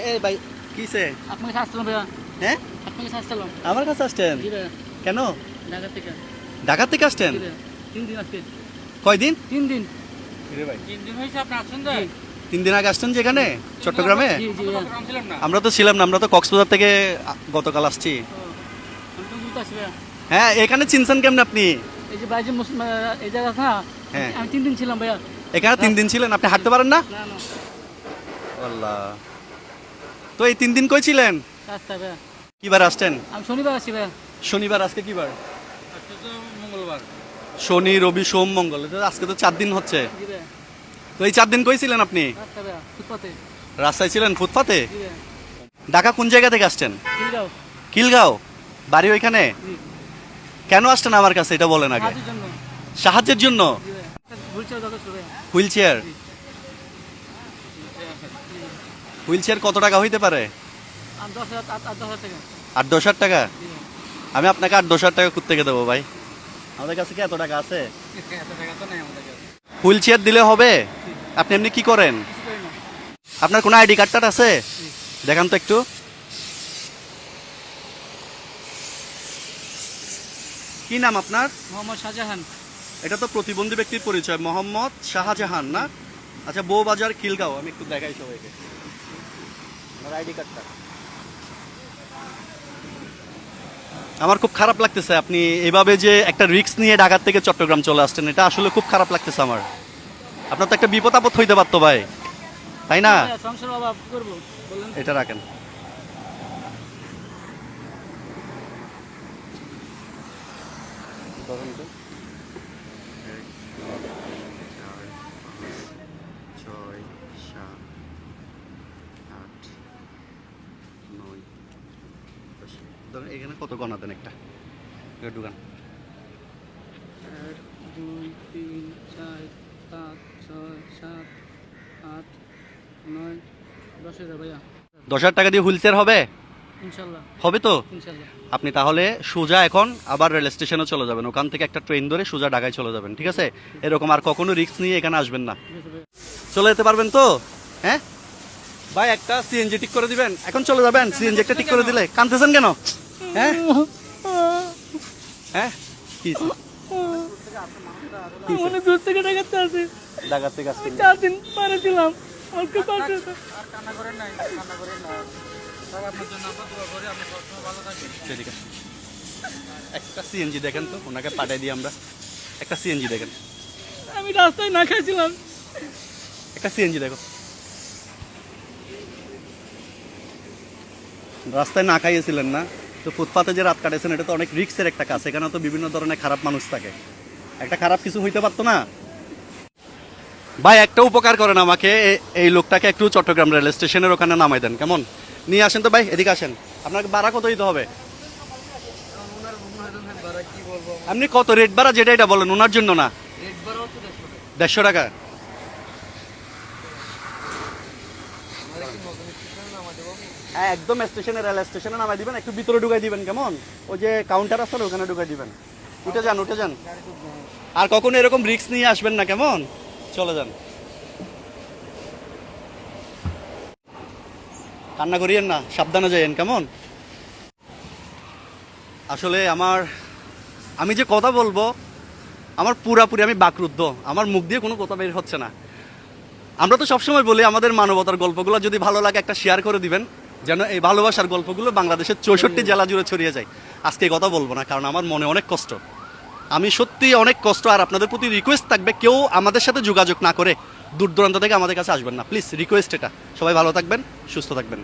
এই ভাই কিসে? আপনার কাছে আসছিলাম ভাইয়া। হ্যাঁ, আপনার কাছে আসছিলাম। আমার কাছে আসছেন জি ভাইয়া, কেন? ঢাকা থেকে। ঢাকা থেকে আসছেন? জি ভাইয়া, 3 দিন আজকে। কয়দিন? 3 দিন। ভাই 3 দিন হয়েছে আপনি আসছেন তো? 3 দিন আগে আসছেন যেখানে চট্টগ্রামে? জি জি ভাইয়া। আমরা তো ছিলাম না, আমরা তো কক্সবাজার থেকে গতকাল আসছি। আমি তো দ্রুত আসি ভাইয়া। হ্যাঁ, এখানে চিনছেন কেমন আপনি? এই যে বাইরে এই জায়গা আছে না, হ্যাঁ। আমি 3 দিন ছিলাম ভাইয়া। এখানে 3 দিন ছিলেন, আপনি হাঁটতে পারেন না? না না, আল্লাহ, তো এই 3 দিন কই ছিলেন? রাস্তায় ভাইয়া। কিবার আসছেন? আমি শনিবার আসি ভাইয়া। শনিবার, আজকে কি বার? আজকে তো মঙ্গলবার। শনি রবি সোম মঙ্গল, তো আজকে তো 4 দিন হচ্ছে। জি ভাইয়া, তো এই 4 দিন কই ছিলেন আপনি? রাস্তায় ভাইয়া, ফুটপাতে। রাস্তায় ছিলেন, ফুটপাতে? জি ভাইয়া। ঢাকা কোন জায়গা থেকে আসছেন? খিলগাঁও। খিলগাঁও, বাড়ি ওইখানে? জি। কেন আসছেন আমার কাছে এটা বলেন আগে। কাজের জন্য। সাহায্যের জন্য? জি ভাইয়া। ভুলছে দরকার ছিল ভাইয়া। Wheelchair? জি। হুইল চেয়ার কত টাকা হইতে পারে? 10,000 10,000 টাকা। 8-10,000 টাকা? জি ভাইয়া। আমি আপনাকে 8-10,000 টাকা কোত্থেকে দেবো ভাই? আমাদের কাছে কি এত টাকা আছে? এত টাকা তো নাই আমাদের কাছে। হুইল চেয়ার দিলে হবে? আপনি এমনি কি করেন? কিছু করি না। আপনার কোনো আইডি কার্ড টার্ড আছে? জি। দেখান তো একটু। কি নাম আপনার? মোহাম্মদ শাহজাহান। এটা তো প্রতিবন্ধী ব্যক্তির পরিচয়, মোহাম্মদ শাহজাহান না? আচ্ছা, বউবাজার খিলগাঁও। আমি একটু দেখাই সবাইকে আমার আইডি কার্ডটা। আমার খুব খারাপ লাগতেছে আপনি এভাবে যে একটা রিস্ক নিয়ে ঢাকা থেকে চট্টগ্রাম চলে আসছেন, এটা আসলে খুব খারাপ লাগতেছে আমার। আপনার তো একটা বিপদ আপদ হইতে পারতো ভাই, তাই না? ভাইয়া, সংসার অভাব কি করবো বলেন? এটা রাখেন। এখানে কত গণা দেন একটা ঢুকান। 1 2 3 4 5 6 7 8 9 10,000 ভাইয়া। 10,000 টাকা দিয়ে হুইল চেয়ার হবে? ইনশাল্লাহ হবে তো? ইনশাল্লাহ। আপনি তাহলে সোজা এখন আবার রেল স্টেশনে চলে যাবেন, ওখান থেকে একটা ট্রেন ধরে সোজা ঢাকায় চলে যাবেন, ঠিক আছে? এরকম আর কখনো রিস্ক নিয়ে এখানে আসবেন না। ঠিক আছে ভাইয়া। চলে যেতে পারবেন তো? হ্যাঁ ভাই, একটা সিএনজি ঠিক করে দিবেন, এখন চলে যাবেন। সিএনজি একটা ঠিক করে দিলে কাঁদতেছেন কেন? হ্যাঁ হ্যাঁ, কি মনে দূর থেকে টাকাতে আছে। ঢাকা থেকে আসছেন? 4 দিন পরে ছিলাম। আর কি করতে? কান্না করেন না, কান্না করেন না। সব আপনার জন্য আমরা দোয়া করি, আপনি সবসময় ভালো থাকেন। ঠিক আছে, একটা সিএনজি দেখেন তো, ওনাকে পাঠিয়ে দিই আমরা। একটা সিএনজি দেখেন, আমি রাস্তায় না খাইছিলাম। একটা সিএনজি দেখো। রাস্তায় না খাইয়েছিলেন না তো? ফুটপাতে যে রাত কাটাইছেন, এটা তো অনেক রিস্কের একটা কাজ। এখানে তো বিভিন্ন ধরনের খারাপ মানুষ থাকে, একটা খারাপ কিছু হইতে পারতো না? ভাই, একটা উপকার করেন আমাকে, এই লোকটাকে একটু চট্টগ্রাম রেল স্টেশনের ওখানে নামাই দেন, কেমন? নিয়ে আসেন তো ভাই, এদিকে আসেন। আপনাকে ভাড়া কত দিতে হবে? আপনি কত রেট ভাড়া যেটা এটা বলেন, ওনার জন্য না। 150 টাকা? হ্যাঁ, একদম স্টেশনে, রেল স্টেশনে নামাই দিবেন, একটু ভিতরে ঢুকাই দিবেন, কেমন? ওই যে কাউন্টার আছে না, ওখানে ঢুকাই দিবেন। উঠে যান, উঠে যান। আর কখনো এরকম রিস্ক নিয়ে আসবেন না, কেমন? চলে যান, কান্না করিয়েন না, সাবধানে যাইয়েন, কেমন? আসলে আমি যে কথা বলবো, আমার পুরাপুরি আমি বাকরুদ্ধ, আমার মুখ দিয়ে কোনো কথা বের হচ্ছে না। আমরা তো সবসময় বলি আমাদের মানবতার গল্পগুলো যদি ভালো লাগে একটা শেয়ার করে দিবেন, যেন এই ভালোবাসার গল্পগুলো বাংলাদেশের 64 জেলা জুড়ে ছড়িয়ে যায়। আজকে এই কথা বলবো না, কারণ আমার মনে অনেক কষ্ট, আমি সত্যি অনেক কষ্ট। আর আপনাদের প্রতি রিকোয়েস্ট থাকবে, কেউ আমাদের সাথে যোগাযোগ না করে দূর দূরান্ত থেকে আমাদের কাছে আসবেন না, প্লিজ, রিকোয়েস্ট এটা। সবাই ভালো থাকবেন, সুস্থ থাকবেন।